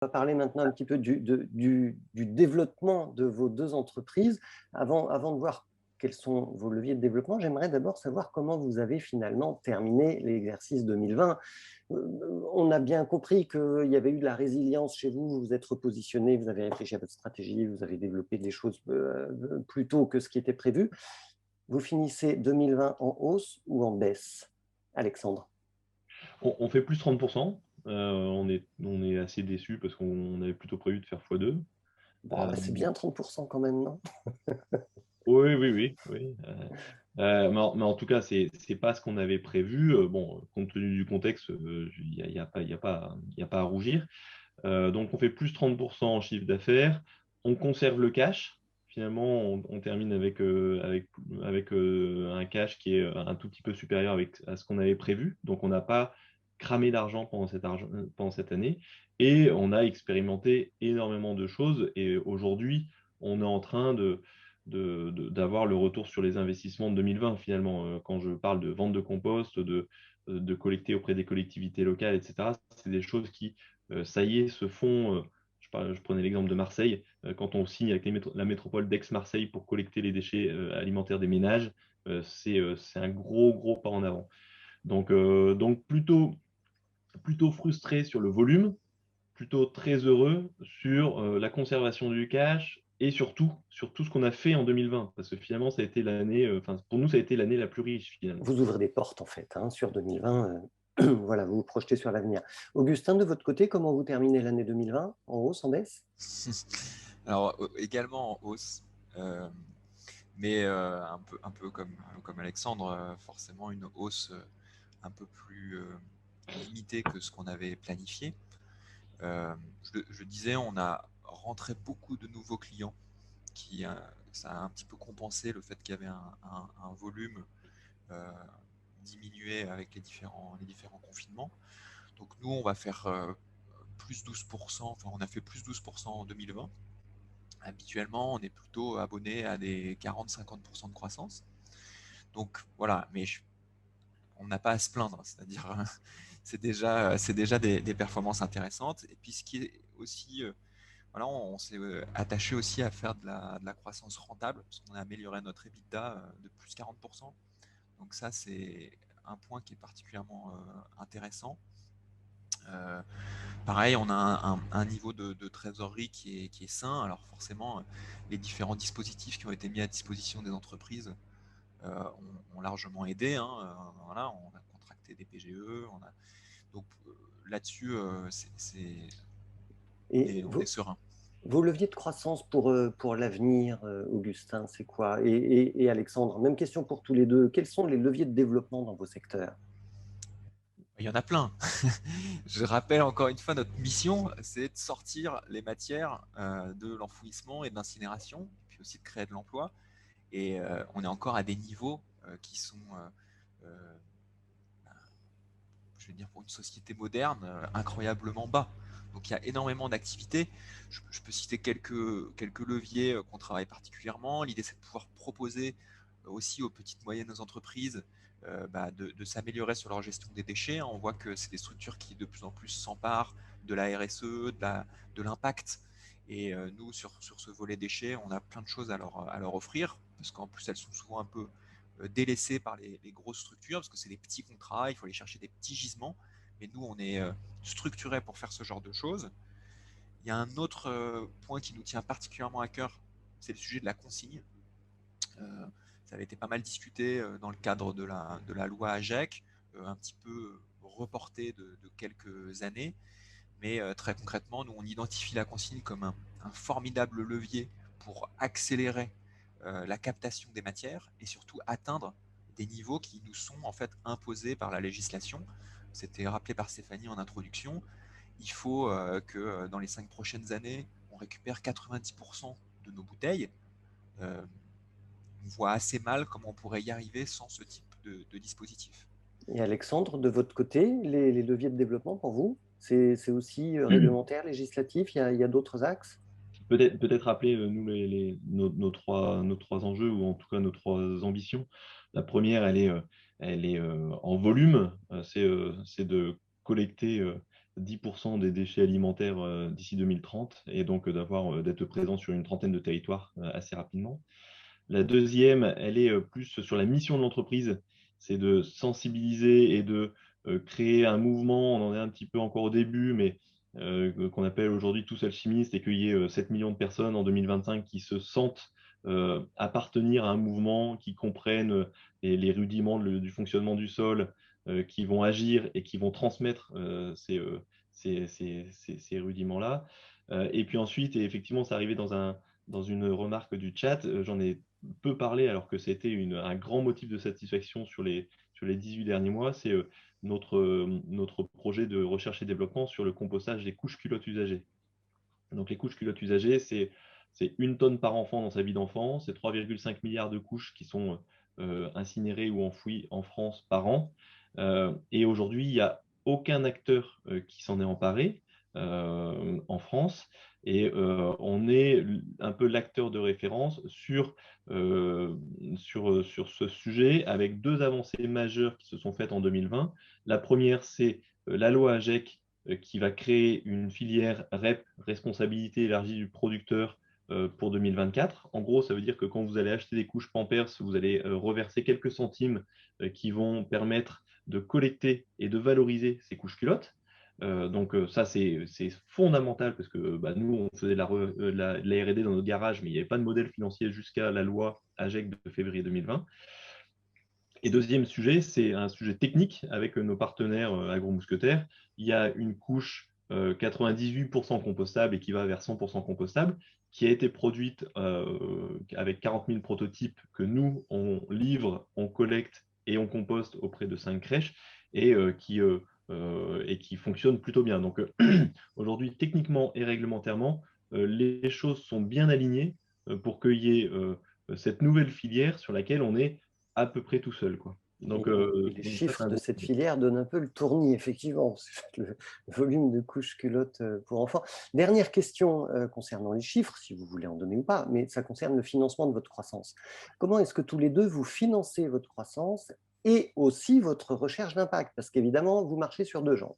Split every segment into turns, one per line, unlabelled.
va parler maintenant un petit peu du développement de vos deux entreprises. Avant de voir quels sont vos leviers de développement, j'aimerais d'abord savoir comment vous avez finalement terminé l'exercice 2020. On a bien compris qu'il y avait eu de la résilience chez vous, vous vous êtes repositionné, vous avez réfléchi à votre stratégie, vous avez développé des choses plus tôt que ce qui était prévu. Vous finissez 2020 en hausse ou en baisse, Alexandre?
On fait plus 30%. On est assez déçus parce qu'on avait plutôt prévu de faire x2.
Bon,
Euh,
bah, c'est bien 30% quand même, non?
oui, oui, oui, oui. Mais en tout cas, c'est pas ce qu'on avait prévu. Bon, compte tenu du contexte, il n'y a, y a pas à rougir. Donc, on fait plus 30% en chiffre d'affaires. On conserve le cash. Finalement, on termine avec un cash qui est un tout petit peu supérieur à ce qu'on avait prévu. Donc, on n'a pas cramé d'argent pendant cette année. Et on a expérimenté énormément de choses. Et aujourd'hui, on est en train d'avoir le retour sur les investissements de 2020, finalement. Quand je parle de vente de compost, de collecter auprès des collectivités locales, etc., c'est des choses qui ça y est, se font. Je prenais l'exemple de Marseille. Quand on signe avec la métropole d'Aix-Marseille pour collecter les déchets alimentaires des ménages, c'est un gros, gros pas en avant. Donc plutôt frustré sur le volume, plutôt très heureux sur la conservation du cash et surtout sur tout ce qu'on a fait en 2020. Parce que finalement, ça a été l'année, enfin, pour nous, ça a été l'année la plus riche, finalement.
Vous ouvrez des portes, en fait, hein, sur 2020. Voilà, vous vous projetez sur l'avenir. Augustin, de votre côté, comment vous terminez l'année 2020? En hausse, en baisse?
Alors, également en hausse, euh, mais un peu comme Alexandre, forcément une hausse un peu plus limitée que ce qu'on avait planifié. Je disais, on a rentré beaucoup de nouveaux clients ça a un petit peu compensé le fait qu'il y avait un volume euh, diminué avec les différents confinements. Donc nous, on va faire plus 12%, enfin on a fait plus 12% en 2020. Habituellement, on est plutôt abonné à des 40-50% de croissance. Donc voilà, mais on n'a pas à se plaindre, c'est-à-dire c'est déjà des performances intéressantes. Et puis ce qui est aussi, voilà, on s'est attaché aussi à faire de la croissance rentable, parce qu'on a amélioré notre EBITDA de plus 40%. Donc ça, c'est un point qui est particulièrement intéressant. Euh, Pareil, on a un niveau de trésorerie qui est sain. Alors forcément, les différents dispositifs qui ont été mis à disposition des entreprises ont largement aidé, hein. Voilà, on a contracté des PGE, donc là-dessus, on
Et
est, on est serein.
vos leviers de croissance pour l'avenir, Augustin, c'est quoi? Et Alexandre, même question pour tous les deux. Quels sont les leviers de développement dans vos secteurs?
Il y en a plein. Je rappelle encore une fois, notre mission, c'est de sortir les matières de l'enfouissement et de l'incinération, puis aussi de créer de l'emploi. Et on est encore à des niveaux qui sont, euh, je vais dire, pour une société moderne, incroyablement bas. Donc il y a énormément d'activités. Je peux citer quelques leviers qu'on travaille particulièrement. L'idée, c'est de pouvoir proposer aussi aux petites moyennes entreprises de s'améliorer sur leur gestion des déchets. On voit que c'est des structures qui de plus en plus s'emparent de la RSE, de l'impact. Et nous, sur ce volet déchets, on a plein de choses à leur offrir, parce qu'en plus, elles sont souvent un peu délaissées par les grosses structures, parce que c'est des petits contrats, il faut aller chercher des petits gisements. Mais nous, on est structuré pour faire ce genre de choses. Il y a un autre point qui nous tient particulièrement à cœur, c'est le sujet de la consigne. Euh, Ça avait été pas mal discuté dans le cadre de la loi AGEC, un petit peu reporté de quelques années. Mais très concrètement, nous, on identifie la consigne comme un formidable levier pour accélérer la captation des matières et surtout atteindre des niveaux qui nous sont en fait imposés par la législation. C'était rappelé par Stéphanie en introduction. Il faut que dans les 5 prochaines années, on récupère 90% de nos bouteilles. Euh, on voit assez mal comment on pourrait y arriver sans ce type de dispositif.
Et Alexandre, de votre côté, les leviers de développement pour vous, c'est aussi réglementaire, législatif, il y a d'autres axes?
Peut-être rappeler, nous, nos trois enjeux, ou en tout cas nos trois ambitions. La première, elle est en volume. C'est de collecter 10% des déchets alimentaires d'ici 2030 et donc d'être présent sur une trentaine de territoires assez rapidement. La deuxième, elle est plus sur la mission de l'entreprise, c'est de sensibiliser et de créer un mouvement, on en est un petit peu encore au début, mais qu'on appelle aujourd'hui Tous Alchimistes, et qu'il y ait 7 millions de personnes en 2025 qui se sentent appartenir à un mouvement, qui comprennent les rudiments du fonctionnement du sol, qui vont agir et qui vont transmettre ces rudiments-là. Et puis ensuite, et effectivement, c'est arrivé dans une remarque du chat, j'en ai peu parlé alors que c'était un grand motif de satisfaction sur les 18 derniers mois, c'est notre projet de recherche et développement sur le compostage des couches culottes usagées. Donc les couches culottes usagées, c'est 1 tonne par enfant dans sa vie d'enfant, c'est 3,5 milliards de couches qui sont incinérées ou enfouies en France par an. Et aujourd'hui, il n'y a aucun acteur qui s'en est emparé en France. Et on est un peu l'acteur de référence sur ce sujet, avec 2 avancées majeures qui se sont faites en 2020. La première, c'est la loi AGEC qui va créer une filière REP, responsabilité élargie du producteur, pour 2024. En gros, ça veut dire que quand vous allez acheter des couches Pampers, vous allez reverser quelques centimes qui vont permettre de collecter et de valoriser ces couches culottes. Donc ça, c'est fondamental parce que nous, on faisait de la R&D dans notre garage, mais il n'y avait pas de modèle financier jusqu'à la loi AGEC de février 2020. Et deuxième sujet, c'est un sujet technique avec nos partenaires agro-mousquetaires. Il y a une couche 98% compostable et qui va vers 100% compostable, qui a été produite avec 40 000 prototypes que nous, on livre, on collecte et on composte auprès de 5 crèches et qui fonctionne plutôt bien. Donc aujourd'hui, techniquement et réglementairement, les choses sont bien alignées pour qu'il y ait cette nouvelle filière sur laquelle on est à peu près tout seul, quoi. Donc,
et les chiffres de cette filière donnent un peu le tournis, effectivement, le volume de couches culottes pour enfants. Dernière question concernant les chiffres, si vous voulez en donner ou pas, mais ça concerne le financement de votre croissance. Comment est-ce que tous les deux, vous financez votre croissance et aussi votre recherche d'impact? Parce qu'évidemment, vous marchez sur 2 jambes.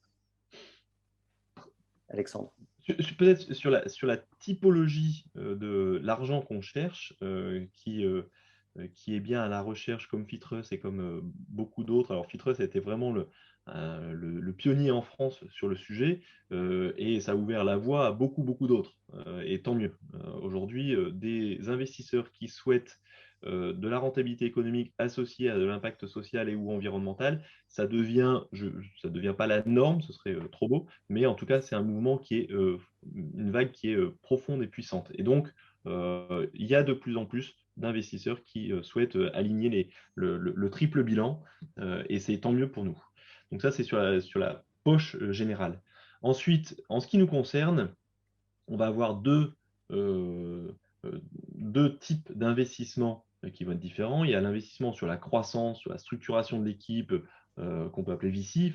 Alexandre.
Peut-être sur la typologie de l'argent qu'on cherche, qui est bien à la recherche comme Fitrus et comme beaucoup d'autres. Alors Fitrus a été vraiment le pionnier en France sur le sujet et ça a ouvert la voie à beaucoup d'autres. Et tant mieux. Aujourd'hui, des investisseurs qui souhaitent de la rentabilité économique associée à de l'impact social et ou environnemental, ça devient pas la norme, ce serait trop beau, mais en tout cas, c'est un mouvement qui est une vague qui est profonde et puissante. Et donc, il y a de plus en plus d'investisseurs qui souhaitent aligner le triple bilan et c'est tant mieux pour nous. Donc ça, c'est sur la poche générale. Ensuite, en ce qui nous concerne, on va avoir deux types d'investissements qui vont être différents. Il y a l'investissement sur la croissance, sur la structuration de l'équipe, qu'on peut appeler VC,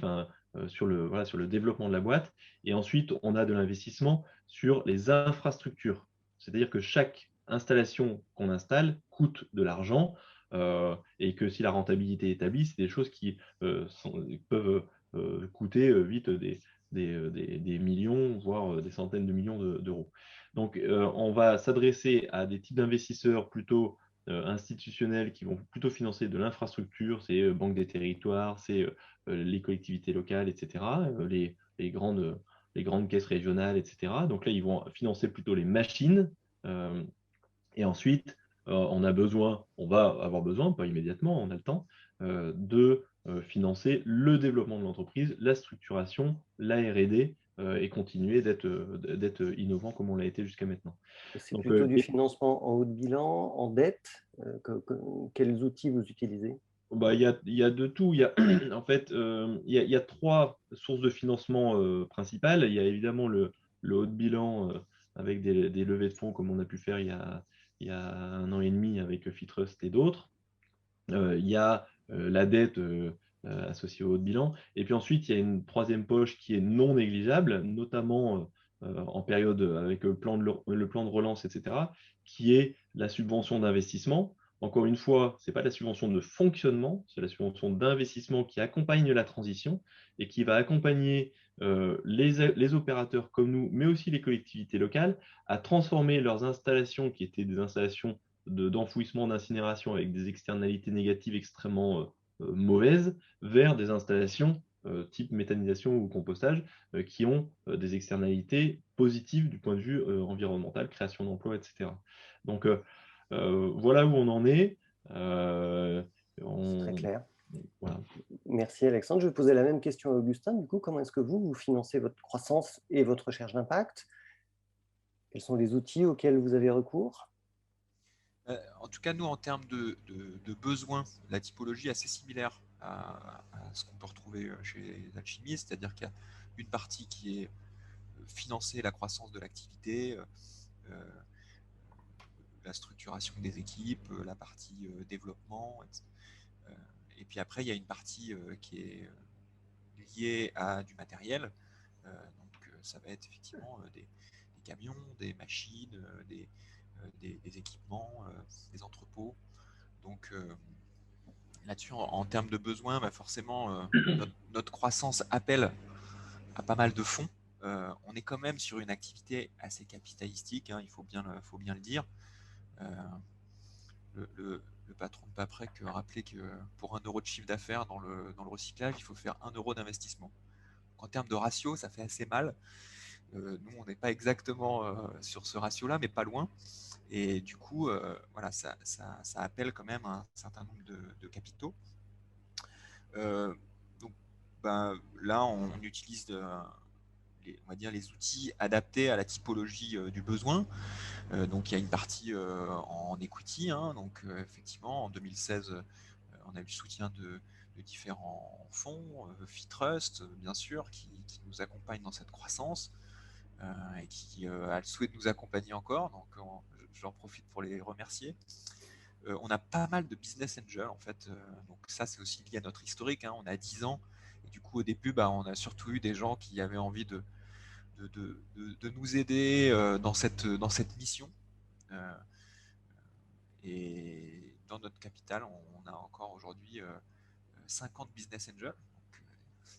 sur le développement de la boîte. Et ensuite, on a de l'investissement sur les infrastructures. C'est-à-dire que chaque installation qu'on installe coûte de l'argent et que si la rentabilité est établie, c'est des choses qui peuvent coûter vite des millions, voire des centaines de millions d'euros. Donc, on va s'adresser à des types d'investisseurs plutôt institutionnels qui vont plutôt financer de l'infrastructure, c'est Banque des territoires, c'est les collectivités locales, etc., les grandes caisses régionales, etc. Donc là, ils vont financer plutôt les machines. Et ensuite, on va avoir besoin, pas immédiatement, on a le temps, de financer le développement de l'entreprise, la structuration, la R&D, et continuer d'être innovant comme on l'a été jusqu'à maintenant.
C'est plutôt du financement en haut de bilan, en dette. Quels outils vous utilisez?
Il y a de tout. En fait, il y a 3 sources de financement principales. Il y a évidemment le haut de bilan avec des levées de fonds comme on a pu faire il y a 1 an et demi avec Fitrust et d'autres. Il y a la dette associée au haut de bilan. Et puis ensuite, il y a une 3e poche qui est non négligeable, notamment en période avec le plan de relance, etc., qui est la subvention d'investissement. Encore une fois, ce n'est pas la subvention de fonctionnement, c'est la subvention d'investissement qui accompagne la transition et qui va accompagner les opérateurs comme nous, mais aussi les collectivités locales, à transformer leurs installations, qui étaient des installations d'enfouissement, d'incinération avec des externalités négatives extrêmement mauvaises, vers des installations type méthanisation ou compostage, qui ont des externalités positives du point de vue environnemental, création d'emplois, etc. Donc voilà où on en est.
C'est très clair.
Voilà.
Merci Alexandre. Je vais poser la même question à Augustin. Du coup, comment est-ce que vous financez votre croissance et votre recherche d'impact? Quels sont les outils auxquels vous avez recours?
En tout cas, nous, en termes de besoins, la typologie est assez similaire à ce qu'on peut retrouver chez les alchimistes, c'est-à-dire qu'il y a une partie qui est financer la croissance de l'activité, la structuration des équipes, la partie développement, etc. Et puis après, il y a une partie qui est liée à du matériel. Donc ça va être effectivement des camions, des machines, des équipements, des entrepôts. Donc là-dessus, en termes de besoins, bah forcément, notre croissance appelle à pas mal de fonds. On est quand même sur une activité assez capitalistique, hein, il faut bien le dire. Le patron de Paprec rappelait que pour 1 euro de chiffre d'affaires dans le recyclage, il faut faire 1 euro d'investissement. En termes de ratio, ça fait assez mal. Nous, on n'est pas exactement sur ce ratio-là, mais pas loin. Et du coup, voilà, ça appelle quand même un certain nombre de capitaux. Donc, ben, là, on utilise on va dire les outils adaptés à la typologie du besoin. Donc, il y a une partie en equity. Hein, donc, effectivement, en 2016, on a eu le soutien de différents fonds, Fitrust, bien sûr, qui nous accompagnent dans cette croissance. Et qui a le souhait de nous accompagner encore. Donc, j'en profite pour les remercier. On a pas mal de business angels, en fait. Donc, ça, c'est aussi lié à notre historique. Hein. On a 10 ans. Et du coup, au début, bah, on a surtout eu des gens qui avaient envie de nous aider dans cette mission. Et dans notre capital, on a encore aujourd'hui 50 business angels. Donc,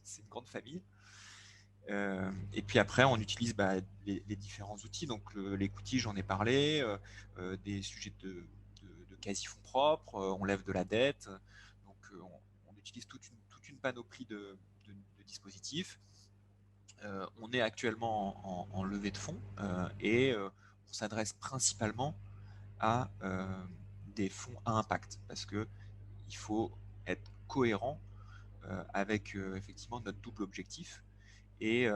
c'est une grande famille. Et puis après, on utilise les différents outils. Donc, l'equity, j'en ai parlé, des sujets de quasi-fonds propres, on lève de la dette. Donc, on utilise toute une panoplie de dispositifs. On est actuellement en levée de fonds et on s'adresse principalement à des fonds à impact parce qu'il faut être cohérent avec effectivement notre double objectif. Et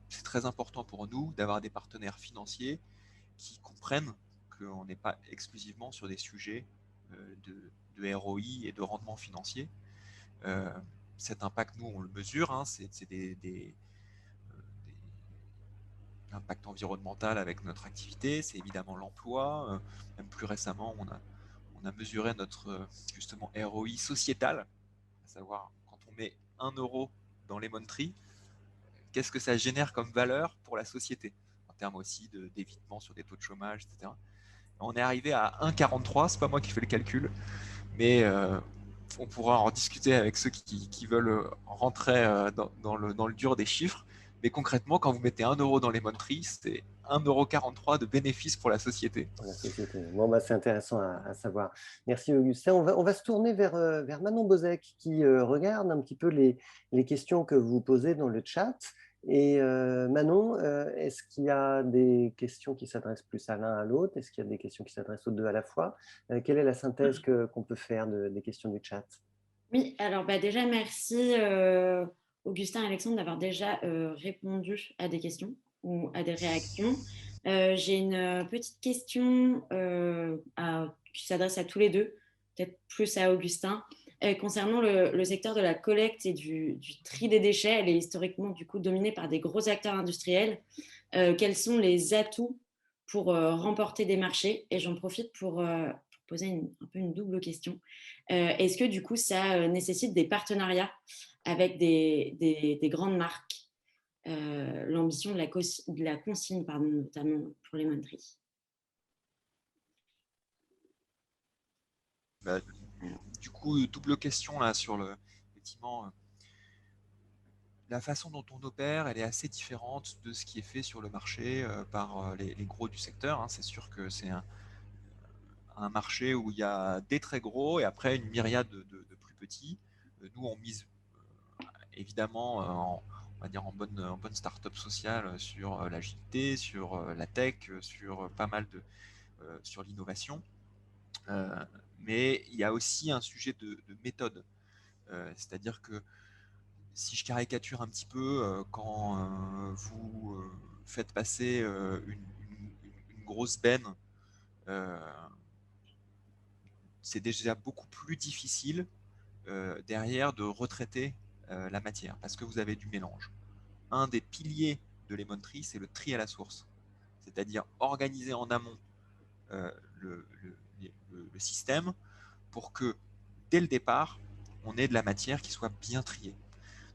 c'est très important pour nous d'avoir des partenaires financiers qui comprennent qu'on n'est pas exclusivement sur des sujets de ROI et de rendement financier. Cet impact, nous, on le mesure, hein, c'est des impact environnemental avec notre activité, c'est évidemment l'emploi. Même plus récemment, on a mesuré notre justement ROI sociétal, à savoir quand on met 1 euro dans Lemon Tree, qu'est-ce que ça génère comme valeur pour la société, en termes aussi d'évitement sur des taux de chômage, etc. On est arrivé à 1,43, c'est pas moi qui fais le calcul, mais on pourra en discuter avec ceux qui veulent rentrer dans le dur des chiffres. Mais concrètement, quand vous mettez 1 euro dans Lemon Tree, c'est 1,43 € de bénéfice pour la société.
Pour la société. Bon, c'est intéressant à savoir. Merci Augustin. On va se tourner vers Manon Bozek qui regarde un petit peu les questions que vous posez dans le chat. Et Manon, est-ce qu'il y a des questions qui s'adressent plus à l'un à l'autre? Est-ce qu'il y a des questions qui s'adressent aux deux à la fois? Quelle est la synthèse qu'on peut faire des questions du chat?
Oui, alors déjà, merci Augustin et Alexandre d'avoir déjà répondu à des questions ou à des réactions. J'ai une petite question qui s'adresse à tous les deux, peut-être plus à Augustin, concernant le secteur de la collecte et du tri des déchets. Elle est historiquement du coup dominée par des gros acteurs industriels. Quels sont les atouts pour remporter des marchés? Et j'en profite pour poser un peu une double question. Est-ce que du coup, ça nécessite des partenariats avec des grandes marques? L'ambition de la consigne, pardon, notamment pour les monteries.
Du coup, double question là sur effectivement, la façon dont on opère, elle est assez différente de ce qui est fait sur le marché par les gros du secteur, hein. C'est sûr que c'est un marché où il y a des très gros et après une myriade de plus petits. Nous, on mise évidemment on va dire en bonne start-up sociale sur l'agilité, sur la tech, sur pas mal sur l'innovation. Mais il y a aussi un sujet de méthode. C'est-à-dire que si je caricature un petit peu, quand vous faites passer une grosse benne, euh, c'est déjà beaucoup plus difficile derrière de retraiter la matière parce que vous avez du mélange. Un des piliers de Lemon Tree, c'est le tri à la source, c'est-à-dire organiser en amont euh, le, le, le système pour que dès le départ, on ait de la matière qui soit bien triée.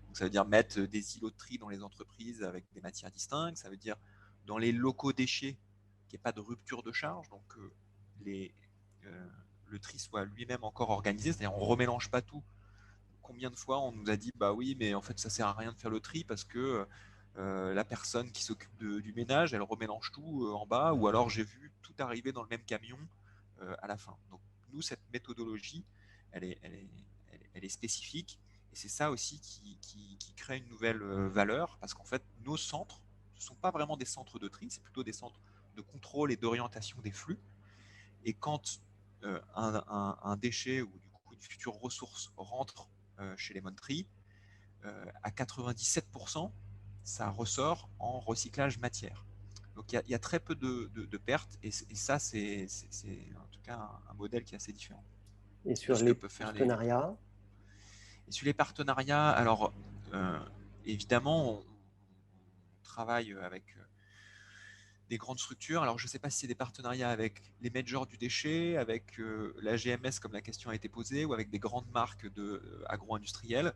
Donc, ça veut dire mettre des îlots de tri dans les entreprises avec des matières distinctes. Ça veut dire dans les locaux déchets qu'il n'y ait pas de rupture de charge. Donc les, le tri soit lui-même encore organisé. C'est-à-dire on ne remélange pas tout. Combien de fois on nous a dit bah oui, mais en fait ça ne sert à rien de faire le tri parce que la personne qui s'occupe du ménage, elle remélange tout en bas, ou alors j'ai vu tout arriver dans le même camion à la fin. Donc nous, cette méthodologie, elle est spécifique, et c'est ça aussi qui crée une nouvelle valeur, parce qu'en fait, nos centres, ce ne sont pas vraiment des centres de tri, c'est plutôt des centres de contrôle et d'orientation des flux. Et quand un déchet ou du coup une future ressource rentre chez Lemon Tree, à 97%, ça ressort en recyclage matière. Donc il y a très peu de pertes, et ça, c'est en tout cas un modèle qui est assez différent
Et
de
sur
ce que
les
peuvent faire
partenariats?
Et sur les partenariats, alors évidemment, on travaille avec des grandes structures. Alors je ne sais pas si c'est des partenariats avec les majors du déchet, avec la GMS comme la question a été posée, ou avec des grandes marques agro-industrielles.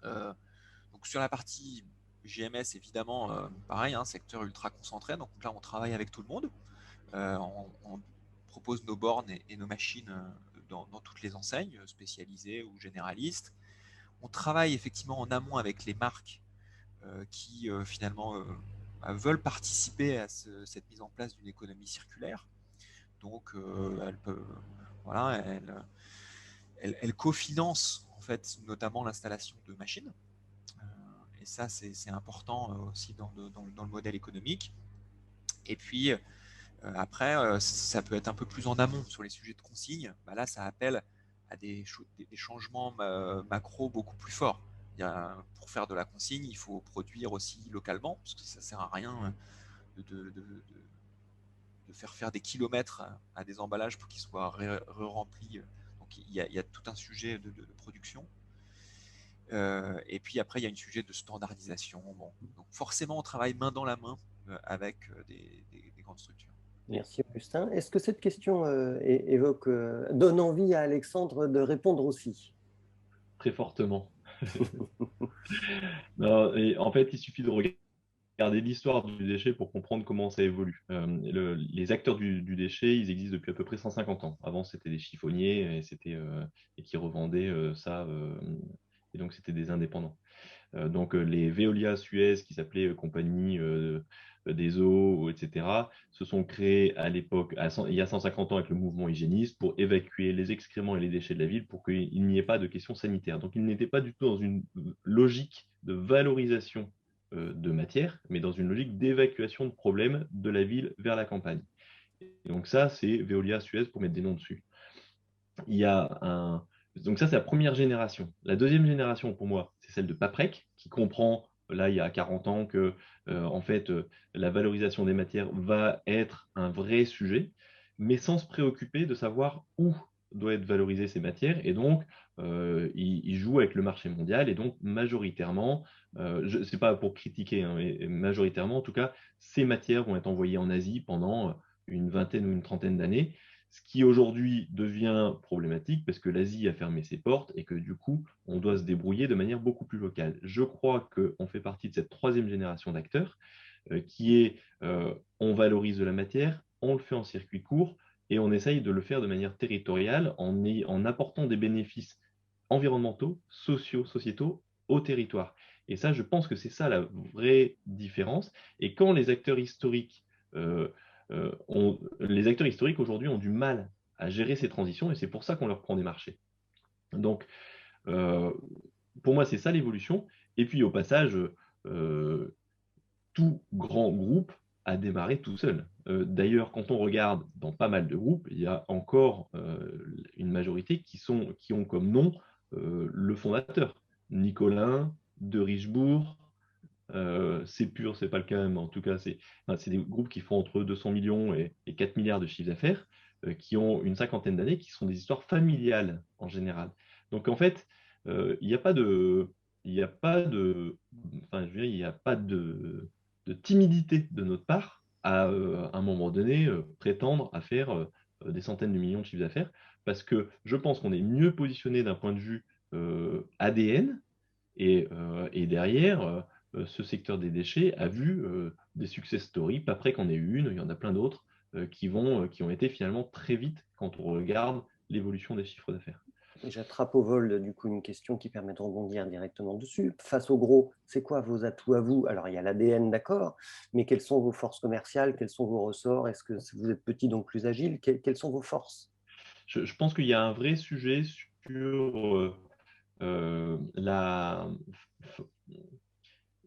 Donc sur la partie GMS, évidemment, pareil, hein, secteur ultra concentré. Donc là, on travaille avec tout le monde. On propose nos bornes et nos machines dans toutes les enseignes, spécialisées ou généralistes. On travaille effectivement en amont avec les marques qui finalement veulent participer à cette mise en place d'une économie circulaire. Donc voilà, elles cofinancent en fait notamment l'installation de machines. Et ça, c'est important aussi dans le modèle économique. Et puis, après, ça peut être un peu plus en amont sur les sujets de consigne. Bah là, ça appelle à des changements macro beaucoup plus forts. Pour faire de la consigne, il faut produire aussi localement, parce que ça ne sert à rien de faire des kilomètres à des emballages pour qu'ils soient remplis. Donc il y a tout un sujet de production. Et puis après, il y a un sujet de standardisation. Bon. Donc forcément, on travaille main dans la main avec des grandes structures.
Merci Augustin. Est-ce que cette question donne envie à Alexandre de répondre aussi?
Très fortement. Non, et en fait, il suffit de regarder l'histoire du déchet pour comprendre comment ça évolue. Les acteurs du déchet, ils existent depuis à peu près 150 ans. Avant, c'était des chiffonniers et qui revendaient ça. Et donc, c'était des indépendants. Donc les Veolia Suez, qui s'appelaient Compagnie des eaux, etc., se sont créés à l'époque, il y a 150 ans, avec le mouvement hygiéniste, pour évacuer les excréments et les déchets de la ville pour qu'il n'y ait pas de questions sanitaires. Donc ils n'étaient pas du tout dans une logique de valorisation de matière, mais dans une logique d'évacuation de problèmes de la ville vers la campagne. Et donc ça, c'est Veolia Suez pour mettre des noms dessus. Il y a un... Donc ça, c'est la première génération. La deuxième génération, pour moi, c'est celle de Paprec, qui comprend, là, il y a 40 ans, que en fait, la valorisation des matières va être un vrai sujet, mais sans se préoccuper de savoir où doivent être valorisées ces matières. Et donc, il joue avec le marché mondial. Et donc, majoritairement, ce n'est pas pour critiquer, hein, mais majoritairement, en tout cas, ces matières vont être envoyées en Asie pendant une vingtaine ou une trentaine d'années, ce qui aujourd'hui devient problématique parce que l'Asie a fermé ses portes et que du coup, on doit se débrouiller de manière beaucoup plus locale. Je crois qu'on fait partie de cette troisième génération d'acteurs qui est on valorise de la matière, on le fait en circuit court et on essaye de le faire de manière territoriale en apportant des bénéfices environnementaux, sociaux, sociétaux au territoire. Et ça, je pense que c'est ça la vraie différence. Et quand les acteurs historiques aujourd'hui ont du mal à gérer ces transitions, et c'est pour ça qu'on leur prend des marchés. Donc, pour moi, c'est ça l'évolution. Et puis, au passage, tout grand groupe a démarré tout seul. D'ailleurs, quand on regarde dans pas mal de groupes, il y a encore une majorité qui ont comme nom le fondateur, Nicolin de Richebourg. C'est pur, c'est pas le cas, mais en tout cas, c'est des groupes qui font entre 200 millions et 4 milliards de chiffre d'affaires, qui ont une cinquantaine d'années, qui sont des histoires familiales en général. Donc en fait, il n'y a pas de, il n'y a pas de, enfin, je veux dire, il n'y a pas de timidité de notre part à un moment donné, prétendre à faire des centaines de millions de chiffres d'affaires, parce que je pense qu'on est mieux positionné d'un point de vue ADN, et derrière, ce secteur des déchets a vu des success stories, pas près qu'en ait eu une, il y en a plein d'autres qui ont été finalement très vite quand on regarde l'évolution des chiffres d'affaires.
Et j'attrape au vol du coup une question qui permet de rebondir directement dessus. Face au gros, c'est quoi vos atouts à vous? Alors il y a l'ADN, d'accord, mais quelles sont vos forces commerciales? Quels sont vos ressorts? Est-ce que vous êtes petit donc plus agile? Quelles sont vos forces?
Je pense qu'il y a un vrai sujet sur la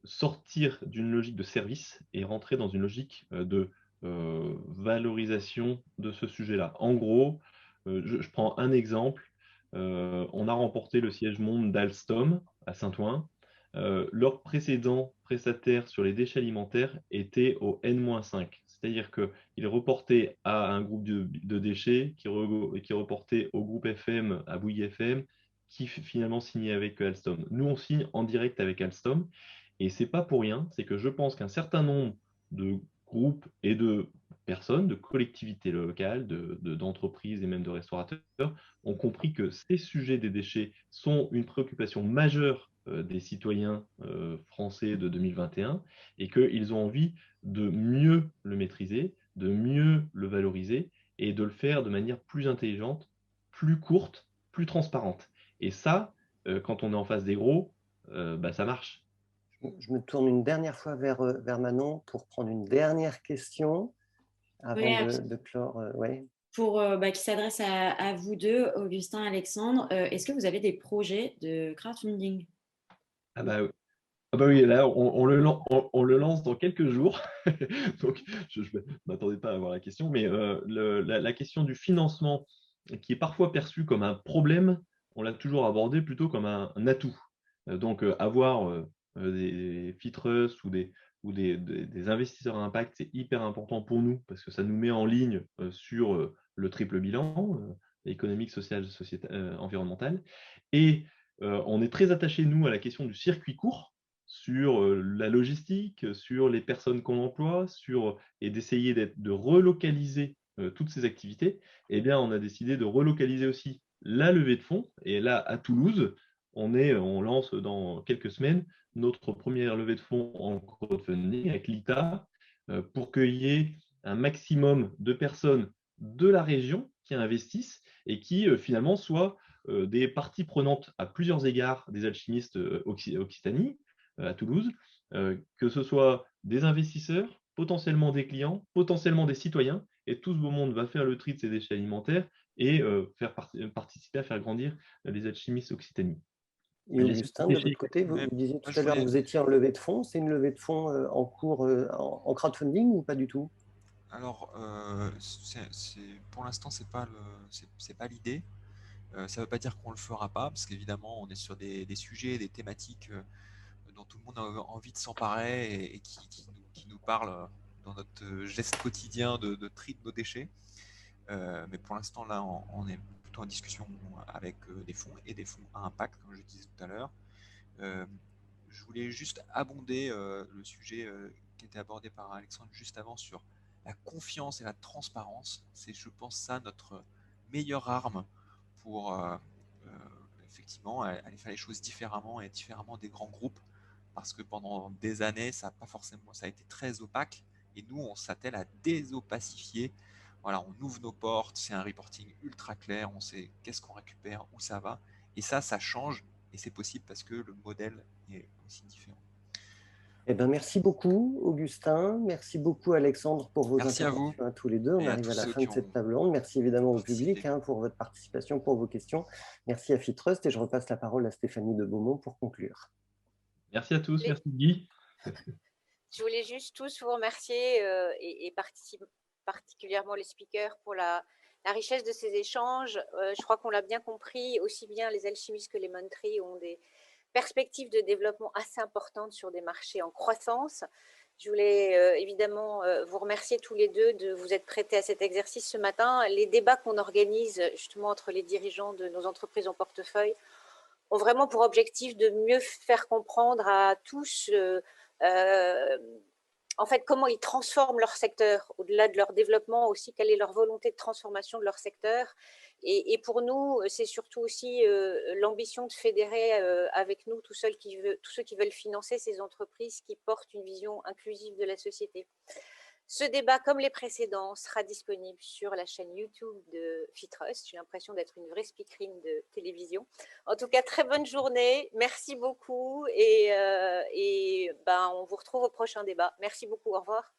sortir d'une logique de service et rentrer dans une logique de valorisation de ce sujet-là. En gros, je prends un exemple. On a remporté le siège monde d'Alstom à Saint-Ouen. Leur précédent prestataire sur les déchets alimentaires était au N-5. C'est-à-dire qu'ils reportaient à un groupe de déchets qui reportait au groupe FM, à Bouygues FM, qui finalement signait avec Alstom. Nous, on signe en direct avec Alstom. Et c'est pas pour rien, c'est que je pense qu'un certain nombre de groupes et de personnes, de collectivités locales, d'entreprises et même de restaurateurs ont compris que ces sujets des déchets sont une préoccupation majeure des citoyens français de 2021 et qu'ils ont envie de mieux le maîtriser, de mieux le valoriser et de le faire de manière plus intelligente, plus courte, plus transparente. Et ça, quand on est en face des gros, ça marche.
Je me tourne une dernière fois vers Manon pour prendre une dernière question avant de clore. Ouais.
Qui s'adresse à vous deux, Augustin, Alexandre. Est-ce que vous avez des projets de crowdfunding?
Ah bah, oui, là, on le lance dans quelques jours. Donc, je ne m'attendais pas à avoir la question, mais la question du financement, qui est parfois perçue comme un problème, on l'a toujours abordé plutôt comme un atout. Donc, avoir des fit trusts ou des investisseurs à impact, c'est hyper important pour nous parce que ça nous met en ligne sur le triple bilan économique, social, environnemental. Et on est très attaché, nous, à la question du circuit court, sur la logistique, sur les personnes qu'on emploie, et d'essayer de relocaliser toutes ces activités. Eh bien, on a décidé de relocaliser aussi la levée de fonds. Et là, à Toulouse, on lance dans quelques semaines notre première levée de fonds en crowdfunding avec l'ITA pour qu'il y ait un maximum de personnes de la région qui investissent et qui finalement soient des parties prenantes à plusieurs égards des alchimistes Occitanie, à Toulouse, que ce soit des investisseurs, potentiellement des clients, potentiellement des citoyens, et tout ce beau monde va faire le tri de ces déchets alimentaires et faire participer à faire grandir les alchimistes Occitanie.
Et Augustin, de votre côté, vous disiez tout à l'heure que vous étiez en levée de fonds. C'est une levée de fonds en cours en crowdfunding ou pas du tout?
Alors, pour l'instant, c'est pas l'idée. Ça ne veut pas dire qu'on ne le fera pas, parce qu'évidemment, on est sur des sujets, des thématiques dont tout le monde a envie de s'emparer et qui nous parlent dans notre geste quotidien de tri de nos déchets. Mais pour l'instant, là, on est plutôt en discussion avec des fonds et des fonds à impact, comme je disais tout à l'heure. Je voulais juste abonder le sujet qui était abordé par Alexandre juste avant sur la confiance et la transparence. C'est, je pense, ça notre meilleure arme pour effectivement aller faire les choses différemment et différemment des grands groupes, parce que pendant des années, ça a été très opaque, et nous, on s'attelle à désopacifier. Voilà, on ouvre nos portes, c'est un reporting ultra clair, on sait qu'est-ce qu'on récupère, où ça va, et ça change, et c'est possible parce que le modèle est aussi différents.
Eh ben, merci beaucoup, Augustin. Merci beaucoup, Alexandre, pour vos
Merci à vous.
interventions à tous les deux. On
Et à
arrive
tous
à la
ceux
fin
qui
de cette
ont
table ronde. Merci évidemment au
participé.
public pour votre participation, pour vos questions. Merci à Fitrust et je repasse la parole à Stéphanie de Beaumont pour conclure.
Merci à tous. Merci Guy.
Je voulais juste tous vous remercier et particulièrement les speakers pour la richesse de ces échanges. Je crois qu'on l'a bien compris, aussi bien les alchimistes que les Montry ont des perspectives de développement assez importantes sur des marchés en croissance. Je voulais évidemment vous remercier tous les deux de vous être prêtés à cet exercice ce matin. Les débats qu'on organise justement entre les dirigeants de nos entreprises en portefeuille ont vraiment pour objectif de mieux faire comprendre à tous en fait, comment ils transforment leur secteur, au-delà de leur développement aussi, quelle est leur volonté de transformation de leur secteur. Et pour nous, c'est surtout aussi l'ambition de fédérer avec nous tous ceux qui veulent financer ces entreprises qui portent une vision inclusive de la société. Ce débat, comme les précédents, sera disponible sur la chaîne YouTube de Fitrust. J'ai l'impression d'être une vraie speakerine de télévision. En tout cas, très bonne journée. Merci beaucoup. Et on vous retrouve au prochain débat. Merci beaucoup. Au revoir.